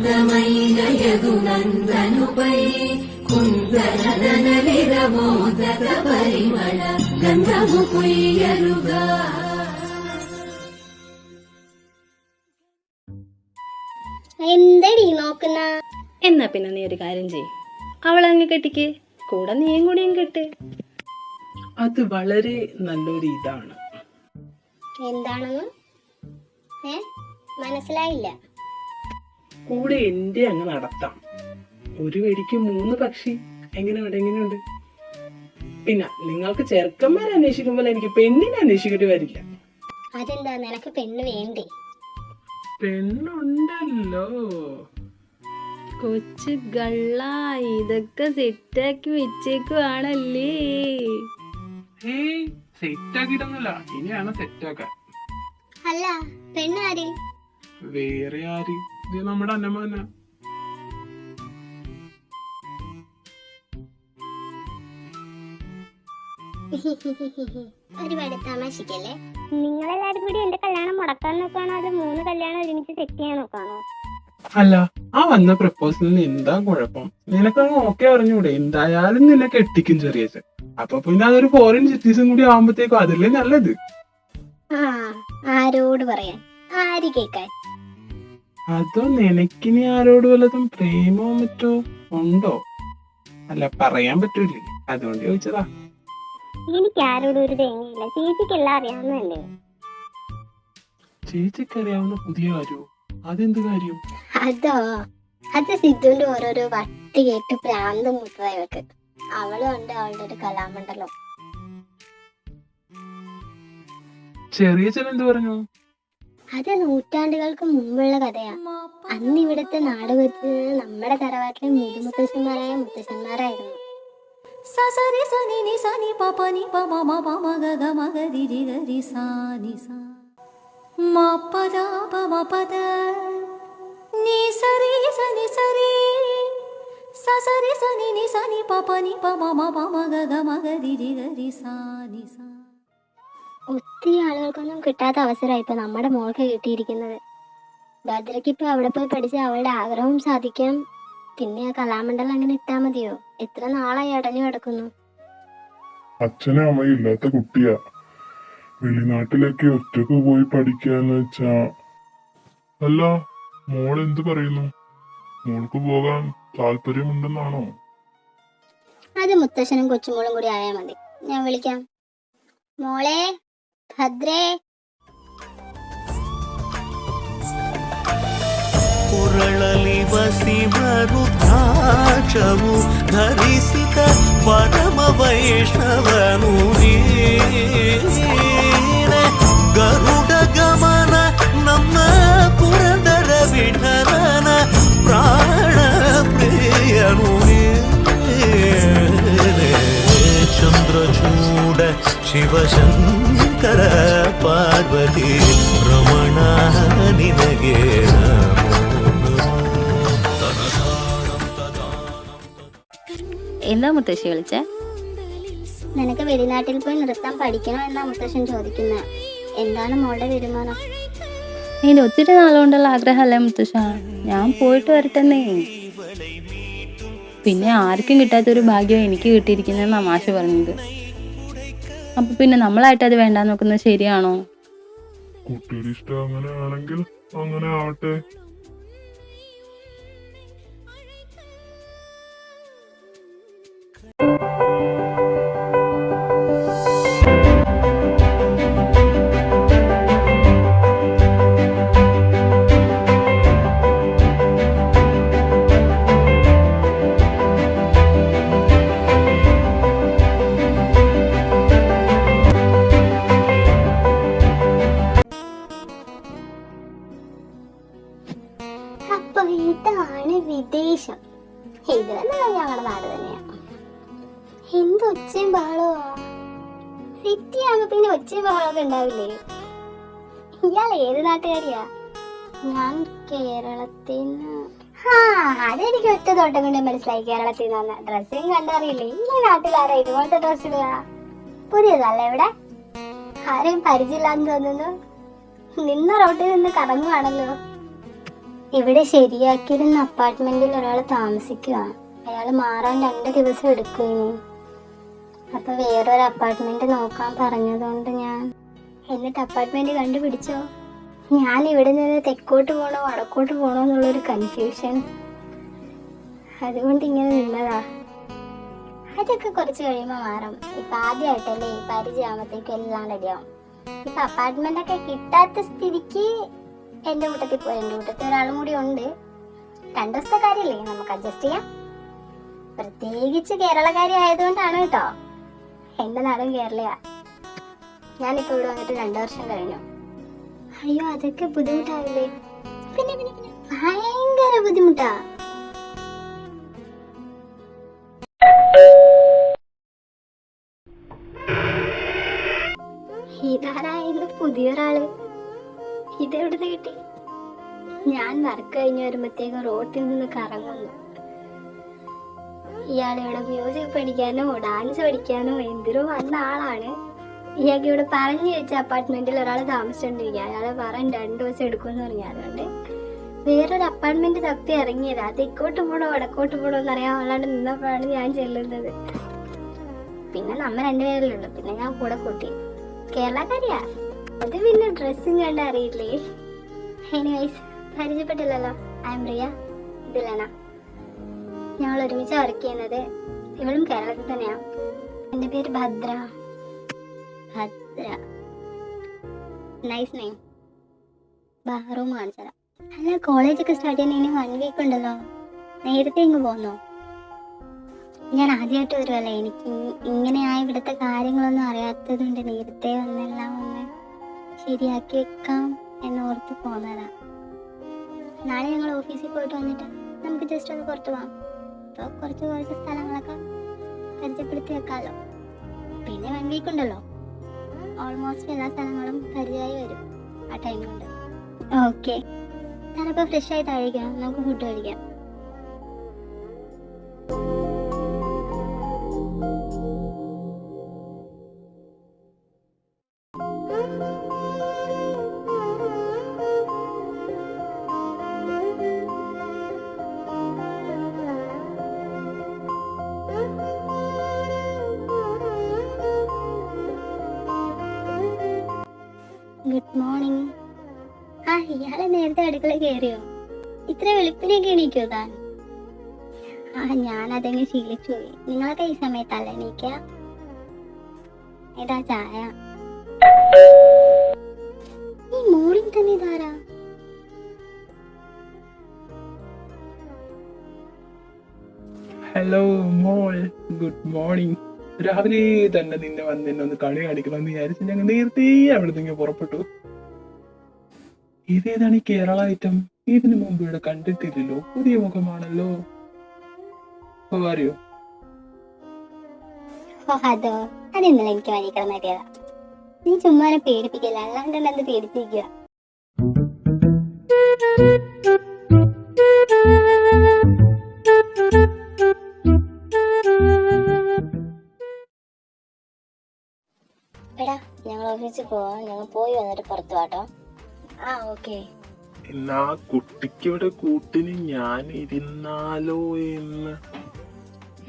అందమైన యదునందనుపై కుందనదన విరమోదక పరిమళ గంధము కొయ్యరుగా. എന്തടി നോക്കുന്ന? എന്നാ പിന്നെ നീ ഒരു കാര്യം ചെയ്യ്, അവളങ്ങ് കെട്ടിക്ക്, കൂടെ നീയും കൂടിയും കെട്ട്. അത് വളരെ നല്ലൊരു ഇതാണ്. എന്താണെന്ന് മനസ്സിലായില്ല. കൂടെ എന്റെ അങ്ങ് നടത്താം. ഒരു വെടിക്ക് 3 പക്ഷി. എങ്ങനെയുണ്ട്? പിന്നെ നിങ്ങൾക്ക് ചെറുക്കന്മാരെ അന്വേഷിക്കുമ്പോൾ എനിക്ക് പെണ്ണിനെ അന്വേഷിക്കേണ്ടി വരില്ല. അതെന്താ, നിനക്ക് പെണ്ണ് വേണ്ടേ? പെണ്ണുണ്ടല്ലോ. കൊച്ചു ഗള്ള, ഇതൊക്കെ സെറ്റാക്കി വെച്ചേക്കുവാണല്ലേ? സെറ്റാക്കിയിട്ടൊന്നുമില്ല, ഇനിയാണ് സെറ്റാക്കാൻ. അല്ല, പെണ്ണ് ആര്? വേറെ ആര്? ഇത് നമ്മുടെ അന്നമ്മ. ഒരുപാട് തമാശക്കല്ലേ. നിങ്ങളെല്ലാരും കൂടി എന്റെ കല്യാണം മുടക്കാൻ നോക്കാണോ അതോ 3 കല്യാണം ഒരുമിച്ച് സെറ്റ് ചെയ്യാൻ നോക്കാണോ? അല്ല, ആ വന്ന പ്രപ്പോസലിന് എന്താ കുഴപ്പം? നിനക്കങ്ങ് ഓക്കെ അറിഞ്ഞൂടെ? എന്തായാലും നിന്നെ കെട്ടിക്കും ചെറിയ. അപ്പൊ പിന്നെ അതൊരു ഫോറിൻ സിറ്റിസൺ കൂടി ആവുമ്പത്തേക്കും അതല്ലേ നല്ലത്. ആരോട് പറയാൻ, ആര് കേക്കാൻ? അതോ നിനക്കിനി ആരോട് വല്ലതും പ്രേമോ മറ്റോ ഉണ്ടോ? അല്ല, പറയാൻ പറ്റൂലേ, അതുകൊണ്ട് ചോദിച്ചതാ. എനിക്ക് ആരോടും ഒരു തേങ്ങയില്ല. ചേച്ചിക്ക് എല്ലാം അറിയാവുന്നതല്ലേ. ചേച്ചിക്ക് അറിയാവുന്ന പുതിയ കാര്യമോ? അതെന്ത് കാര്യം? അതോ, അത് സിദ്ധുവിന്റെ ഓരോരോ വട്ടി കേട്ട് പ്രാന്ത് മുത്തവർക്ക്. അവളും ഉണ്ട് അവളുടെ ഒരു കലാമണ്ഡലം. ചെറിയ എന്ത് പറഞ്ഞു? അത് നൂറ്റാണ്ടുകൾക്ക് മുമ്പുള്ള കഥയാ. അന്ന് ഇവിടുത്തെ നാട് വെച്ച് നമ്മുടെ തറവാട്ടിലെ മുതുമുത്തശ്ശന്മാരായ മുത്തശ്ശന്മാരായിരുന്നു. സസരി സനി നി സനി പപ നി പ മ മ പ മ ഗ ഗ മ ഗ രി രി ഗ രി സ നി സ മ പ ദ പ മ പ ദ നി സരി സനി സരി സസരി സനി നി സനി പപ നി പ മ മ പ മ ഗ ഗ മ ഗ രി രി ഗ രി സ നി സ. ഒത്തിരി ആളുകൾക്കൊന്നും കിട്ടാത്ത അവസരമായി ഇപ്പൊ നമ്മുടെ മോൾക്ക് കിട്ടിയിരിക്കുന്നത്. ഭദ്രയ്ക്ക് ഇപ്പൊ അവിടെ പോയി പഠിച്ച് അവളുടെ ആഗ്രഹവും സാധിക്കാം. പിന്നെ ആ കലാമണ്ഡലം അങ്ങനെ ഇട്ടാ മതിയോ? എത്ര നാളായി അടഞ്ഞു കിടക്കുന്നു. അച്ഛനും അമ്മയും ഇല്ലാത്ത കുട്ടിയാ. വെളിനാട്ടിലേക്ക് ഒറ്റക്ക് പോയി പഠിക്കാന്ന് വെച്ചാ. അല്ല, മോൾ എന്ത് പറയുന്നു? മോൾക്ക് പോകാൻ താല്പര്യമുണ്ടെന്നാണോ? അത് മുത്തശ്ശനും കൊച്ചുമോളും കൂടി ആയാ മതി. ഞാൻ വിളിക്കാം. മോളെ ഭദ്രേ. ಕುರಳಲಿ ವಸಿವ ರುದ್ರಾಕ್ಷವು ಧರಿಸಿದ ಪರಮ ವೈಷ್ಣವನು ನೀನೆ. ಗರುಡ ಗಮನ ನಮ್ಮ ಪುರಂದರ ವಿಠಲನ ಪ್ರಾಣ ಪ್ರಿಯನು ನೀನೆ. ಚಂದ್ರಚೂಡ ಶಿವಶಂಕರ ಪಾರ್ವತಿ ರಮಣ ನಿನಗೆ എന്താ മുത്തശ്ശി വിളിച്ചേ? നിനക്ക് വെളിനാട്ടിൽ പോയി നൃത്തം പഠിക്കണോ എന്നാ മുത്തശ്ശൻ ചോദിക്കുന്നത്. എന്താണ് മോളുടെ തീരുമാനം? ഇതിന് ഒത്തിരി നാളുകൊണ്ടുള്ള ആഗ്രഹമല്ലേ മുത്തശ്ശ, ഞാൻ പോയിട്ട് വരട്ടെന്നേ. പിന്നെ ആർക്കും കിട്ടാത്തൊരു ഭാഗ്യം എനിക്ക് കിട്ടിയിരിക്കുന്നതെന്നാ മാഷ് പറഞ്ഞത്. അപ്പൊ പിന്നെ നമ്മളായിട്ട് അത് വേണ്ടാന്ന് നോക്കുന്നത് ശരിയാണോ? കുട്ടിയുടെ ഇഷ്ടം അങ്ങനെ ആണെങ്കിൽ അങ്ങനെ ആവട്ടെ. അപ്പൊ ഇതാണ് വിദേശം. ഇത് ഞങ്ങളുടെ നാട് തന്നെയാ. എന്ത് ഒച്ചയും ബഹളമാ. സിറ്റി ആകുമ്പോ പിന്നെ ഒച്ചയും ബഹളമൊക്കെ ഉണ്ടാവില്ലേ? ഇയാൾ ഏത് നാട്ടുകാരിയാ? ഞാൻ കേരളത്തിന്. അതെനിക്ക് ഒറ്റ തോട്ടം കൊണ്ട് മനസ്സിലായി. കേരളത്തിൽ നിന്ന് വന്ന ഡ്രസ്സിങ് കണ്ടറിയില്ലേ? ഈ നാട്ടിലാരാ ഇതുപോലത്തെ ഡ്രസ് ഇടുക? പുതിയതല്ല ഇവിടെ? ആരെയും പരിചയമില്ലാന്ന് തോന്നുന്നു. നിന്ന റോട്ടിൽ നിന്ന് കറങ്ങുവാണല്ലോ. ഇവിടെ ശരിയാക്കിയിരുന്ന അപ്പാർട്ട്മെന്റിൽ ഒരാൾ താമസിക്കുകയാണ്. അയാൾ മാറാൻ 2 ദിവസം എടുക്കും ഇനി. അപ്പൊ വേറൊരു അപ്പാർട്ട്മെന്റ് നോക്കാൻ പറഞ്ഞതുകൊണ്ട് എന്നിട്ട് അപ്പാർട്ട്മെന്റ് കണ്ടുപിടിച്ചോ? ഞാൻ ഇവിടെ നിന്ന് തെക്കോട്ട് പോകണോ വടക്കോട്ട് പോകണോ എന്നുള്ളൊരു കൺഫ്യൂഷൻ, അതുകൊണ്ട് ഇങ്ങനെ നിന്നതാ. അതൊക്കെ കുറച്ച് കഴിയുമ്പോൾ മാറും. ഇപ്പൊ ആദ്യമായിട്ടല്ലേ ഈ പരിചയമാകുമ്പോഴത്തേക്കും എല്ലാം റെഡിയാവും. ഇപ്പൊ അപ്പാർട്ട്മെന്റ് ഒക്കെ കിട്ടാത്ത സ്ഥിതിക്ക് എന്റെ കൂട്ടത്തിൽ പോയി, എന്റെ കൂട്ടത്തിൽ ഒരാളും കൂടി ഉണ്ട്. 2 ദിവസത്തെ കാര്യമല്ലേ, നമുക്ക് അഡ്ജസ്റ്റ് ചെയ്യാം. പ്രത്യേകിച്ച് കേരളക്കാരി ആയതുകൊണ്ടാണ് കേട്ടോ. എന്റെ നാടും കേരളയാ. ഞാനിപ്പോ ഇവിടെ വന്നിട്ട് 2 വർഷം കഴിഞ്ഞു. അയ്യോ, അതൊക്കെ ബുദ്ധിമുട്ടാവില്ലേ? പിന്നെ പിന്നെ പിന്നെ ഭയങ്കര ബുദ്ധിമുട്ടാ. ഇതാരായിരുന്നു പുതിയൊരാള്? ഇതെവിടുന്ന് കിട്ടി? ഞാൻ വർക്ക് കഴിഞ്ഞ് വരുമ്പത്തേക്കും റോട്ടിൽ നിന്ന് കറങ്ങുന്നു. ഇയാളിവിടെ മ്യൂസിക് പഠിക്കാനോ ഡാൻസ് പഠിക്കാനോ എന്തിനോ വന്ന ആളാണ്. ഇയാൾക്ക് ഇവിടെ പറഞ്ഞു വെച്ച അപ്പാർട്ട്മെന്റിൽ ഒരാൾ താമസിച്ചോണ്ടിരിക്കുക. അയാള് പറയാൻ 2 ദിവസം എടുക്കുമെന്ന് പറഞ്ഞു. അതുകൊണ്ട് വേറൊരു അപ്പാർട്ട്മെന്റ് തപ്പി ഇറങ്ങിയതാ. തെക്കോട്ട് പോണോ വടക്കോട്ട് പോണോ എന്നറിയാൻ അല്ലാണ്ട് നിന്നപ്പോഴാണ് ഞാൻ ചെല്ലുന്നത്. പിന്നെ നമ്മ 2 പേരല്ലുള്ളൂ, പിന്നെ ഞാൻ കൂടെ കൂട്ടി. കേരളക്കാരിയാ. അത് പിന്നെ ഡ്രസ്സും കണ്ട അറിയില്ലേ. എനിവൈസ്, പരിചയപ്പെട്ടില്ലല്ലോ. I am Riya. ഇത് ലെന. ഞങ്ങൾ ഒരുമിച്ച് വർക്ക് ചെയ്യുന്നത്. ഇവളും കേരളത്തിൽ തന്നെയാ. എൻ്റെ പേര് Bhadra. Bhadra, nice name. Room കാണിച്ചതാ. അല്ല, കോളേജൊക്കെ സ്റ്റാർട്ട് ചെയ്യുന്നതിന് 1 വീക്ക് ഉണ്ടല്ലോ. നേരത്തെ ഇങ്ങ് പോന്നോ? ഞാൻ ആദ്യമായിട്ട് വരുമല്ലേ, എനിക്ക് ഇങ്ങനെയായ ഇവിടുത്തെ കാര്യങ്ങളൊന്നും അറിയാത്തത് കൊണ്ട് നേരത്തെ വന്നെല്ലാം ഒന്ന് ശരിയാക്കി വെക്കാം എന്നോർത്ത് പോന്നതാ. നാളെ ഞങ്ങൾ ഓഫീസിൽ പോയിട്ട് വന്നിട്ട് നമുക്ക് ജസ്റ്റ് ഒന്ന് പുറത്ത് പോകാം. അപ്പോൾ കുറച്ച് സ്ഥലങ്ങളൊക്കെ പരിചയപ്പെടുത്തി വെക്കാമല്ലോ. പിന്നെ 1 വീക്ക് ഉണ്ടല്ലോ, ഓൾമോസ്റ്റ് എല്ലാ സ്ഥലങ്ങളും പരിചയമായി വരും ആ ടൈം കൊണ്ട്. ഓക്കെ, ഞാനിപ്പോൾ ഫ്രഷ് ആയി താഴേക്കാം, നമുക്ക് ഫുഡ് കഴിക്കാം. Good morning. ഇയാളെ നേരത്തെ അടുക്കള കയറിയോ? ഇത്ര വെളുപ്പിനൊക്കെ എണീക്കോ താൻ? ഞാനതങ്ങ് ശീലിച്ചു പോയി. നിങ്ങളൊക്കെ ഈ സമയത്തല്ല എണീക്ക? ഇതാ ചായ. ഈ മോർണിംഗ് തന്നെ ഇതാരാ? ഹലോ മോൾ, ഗുഡ് മോർണിംഗ്. രാവിലെ തന്നെ നിന്നെ ഒന്ന് കളി കാണിക്കണമെന്ന് വിചാരിച്ച് ഞങ്ങൾ നേരത്തെ അവിടെ നിന്ന് പുറപ്പെട്ടു. ഇതേതാണ് ഈ കേരള ഐറ്റം? ഇതിനു മുമ്പ് ഇവിടെ കണ്ടിട്ടില്ലല്ലോ, പുതിയ മുഖമാണല്ലോ. അറിയോ? അതോ, അതെന്നല്ല എനിക്ക് വഴി കിടന്ന് കിട്ടിയതാ. നീ ചുമ്മാ പേടിപ്പിക്കില്ല, അല്ലാണ്ട് തന്നെ അത് പേടിച്ചിരിക്കുക. എടാ, ഞങ്ങൾ ഓഫീസിൽ പോവാം. ഞങ്ങൾ പോയി വന്നിട്ട് പുറത്തു പോട്ടോ. ഓക്കെ. എന്നാ കുട്ടിക്ക് ഇവിടെ കൂട്ടിന് ഞാൻ ഇരുന്നാലോ എന്ന്.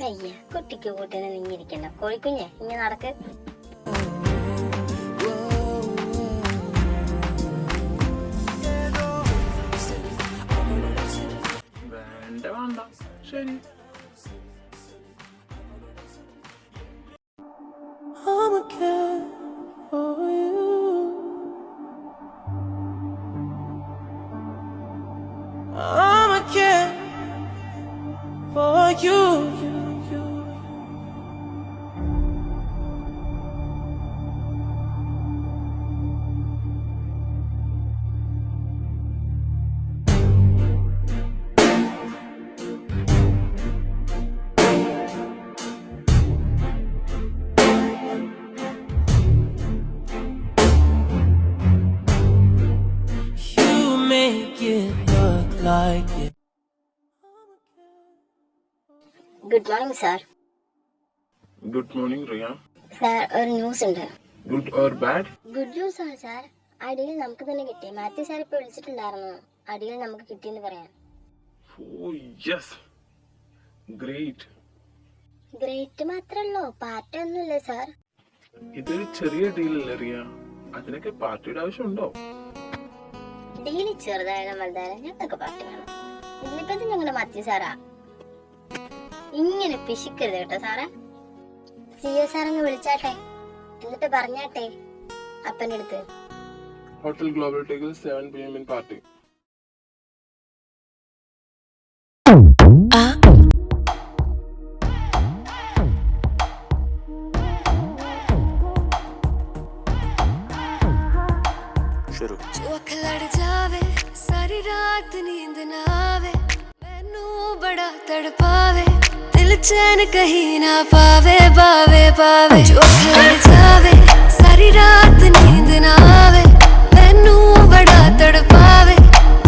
അയ്യ, കുട്ടിക്ക് കൂട്ടിന് നീങ്ങിയിരിക്കണ്ട. കോഴിക്കുഞ്ഞെ, ഇങ്ങനെ നടക്ക്. വേണ്ട, ശരി. I'm a kid for you. You make it look like it. Good morning sir. Good morning Riya. Sir, ഒരു ന്യൂസ് ഉണ്ട്. Good or bad? Good news ആണ് സാർ. ആ ഡീൽ നമുക്ക് തന്നെ കിട്ടി. മാത്യു സാർ ഇപ്പോൾ വിളിച്ചിട്ടുണ്ടായിരുന്നു. അടിയിൽ നമുക്ക് കിട്ടിയെന്ന് പറയാൻ. Oh yes, great. ഗ്രേറ്റ് മാത്രല്ലോ, പാർട്ടി ഒന്നുമില്ലേ സാർ? ഇതൊരു ചെറിയ ഡീലല്ലേ റിയ, അതിനൊക്കെ പാർട്ടിയുടെ ആവശ്യമുണ്ടോ? ഡീല് ചെറുതായാലും വലുതായാലും ഞങ്ങൾക്ക് പാർട്ടി വേണം. ഇതിലിപ്പോ ഇത് ഞങ്ങളുടെ മത്തി സാറാ. ഇങ്ങനെ പിശിക്കരുത് കേട്ടോ സാറേ. സിഒ സാറങ്ങ് വിളിച്ചാട്ടെ, എന്നിട്ട് പറഞ്ഞാട്ടെ അപ്പൻ്റെ അടുത്ത്. ഹോട്ടൽ ഗ്ലോബൽ ടേക്കിൽ 7 PM in party. जो अख लड़ जावे सारी रात नींद ना आवे, मैनू बड़ा तड़पावे, दिल चैन कहीं ना पावे पावे पावे। जो अख लड़ जावे सारी रात नींद ना आवे, मैनू बड़ा तड़पावे,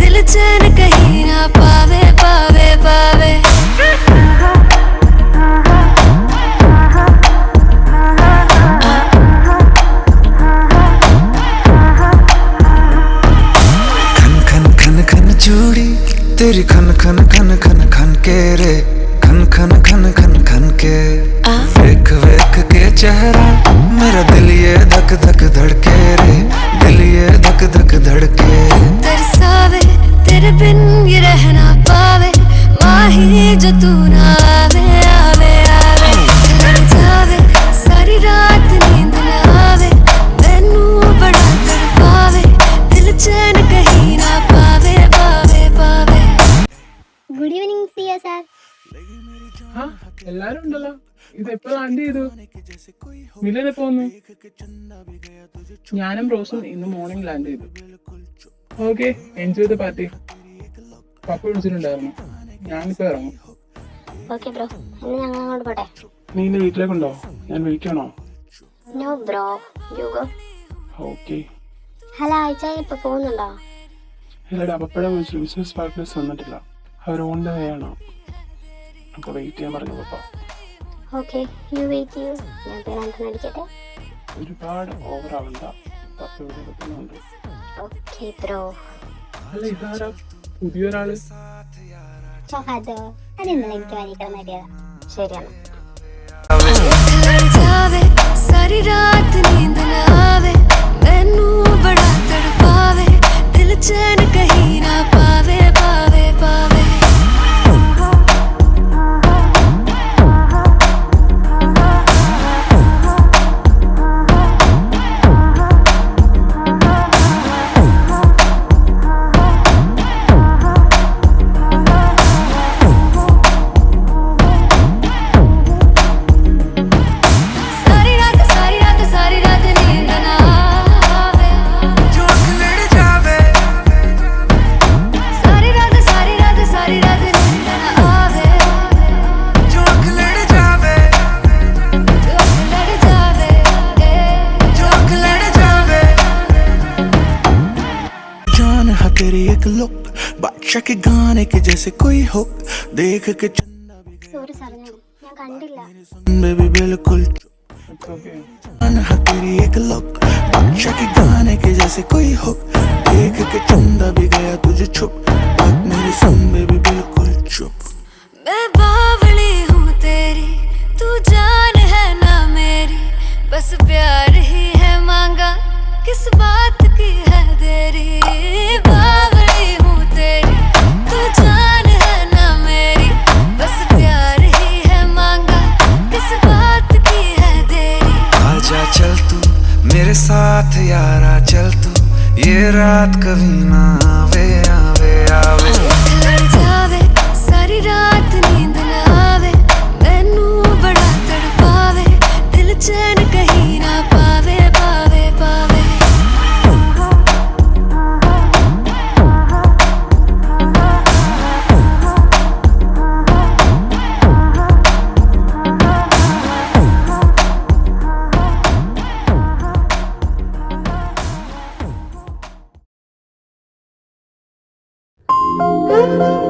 दिल चैन कहीं ना पावे पावे पावे। चूड़ी तेरी खन खन खन खन खन के रे, खन खन खन खन खन के। वेख वेख के चेहरा मेरा दिल ये धक धक धड़के रे, दिल ये धक धक धड़के। तरसावे तेरे बिन ये रह ना पावे, माही जो तू ना आवे आवे आवे। लड़ जावे सारी रात नींद ना आवे, मैनू बड़ा तड़पावे, दिल चैन कहीं ना पावे पावे पावे। Good evening CO sir. ആ എല്ലാരും ഉണ്ടല്ലോ. ഇത് എപ്പോ ലാൻഡ് ചെയ്തു? മിലൻ എപ്പോ വന്നു? ഞാനും റോസും ഇന്ന് മോർണിംഗ് ലാൻഡ് ചെയ്തു. Okay, enjoy the party. പപ്പ വിളിച്ചിട്ടുണ്ടായിരുന്നു. ഞാനിപ്പോ ഇറങ്ങും. ഓക്കെ ബ്രോ, ഇന്ന് ഞങ്ങൾ അങ്ങോട്ട് പോട്ടെ. നീ ഇന്ന് വീട്ടിലേക്കുണ്ടോ? ഞാൻ വെയിറ്റ് ചെയ്യണോ? No bro, you go. Okay. Hello, ആഴ്ച ഇപ്പൊ പോകുന്നുണ്ടോ? ഇല്ലടാ, പപ്പയുടെ വിളിച്ചു. ബിസിനസ് പാർട്ട്നേഴ്സ് വന്നിട്ടില്ല, അവർ ഓൺ ദ വേ ആണ്. അപ്പൊ വെയിറ്റ് ചെയ്യാൻ പറഞ്ഞു പപ്പ. ഓക്കെ, യു വെയിറ്റ് ചെയ്യൂ. ഞാൻ പേരാൻഡ് അടിക്കട്ടെ. ഒരുപാട് ഓവർ ആവണ്ട, പപ്പ ഇവിടെ വെക്കുന്നുണ്ട്. Okay bro. അല്ല, ഇതാരാ പുതിയൊരാള്? അതോ, അത് ഇന്നലെ എനിക്ക് വാങ്ങിക്കണം നേടിയതാ. ശരിയാണ്. लड़ जावे सारी रात नींद ना आवे, मैनू बड़ा तड़पावे, दिल चैन कहीं ना पावे पावे पावे। सारी रात नींद ना आवे, जो अख लड़ जावे सारी रात नींद ना आवे, जो अख लड़ जावे, जो अख लड़ जावे जो अख लड़ जावे। जान है तेरी एक लुक, बादशाह के गाने के जैसे कोई हो, देख के चंदा भी സോറി സാർ, ഞാൻ കണ്ടില്ല. बेबी बिल्कुल। It's okay. जान है तेरी एक लुक, बादशाह के गाने के जैसे कोई हो, देख के चंदा भी गया तुझे छुप, बात मेरी सुन बेबी बिल्कुल चुप। मैं बावली हूँ तेरी, तू जान है ना मेरी, बस प्यार ही है मांगा, किस बात की है देरी। बावली हूँ तेरी, तू जान है ना मेरी, बस प्यार ही है मांगा, किस बात की है देरी। आजा चल तू मेरे साथ यारा, चल तू ये रात कभी ना आवे आवे आवे। लड़ जावे सारी रात नींद ना आवे, मैनू बड़ा तड़पावे, दिल चैन कहीं ना पावे पावे पावे। Mm-hmm.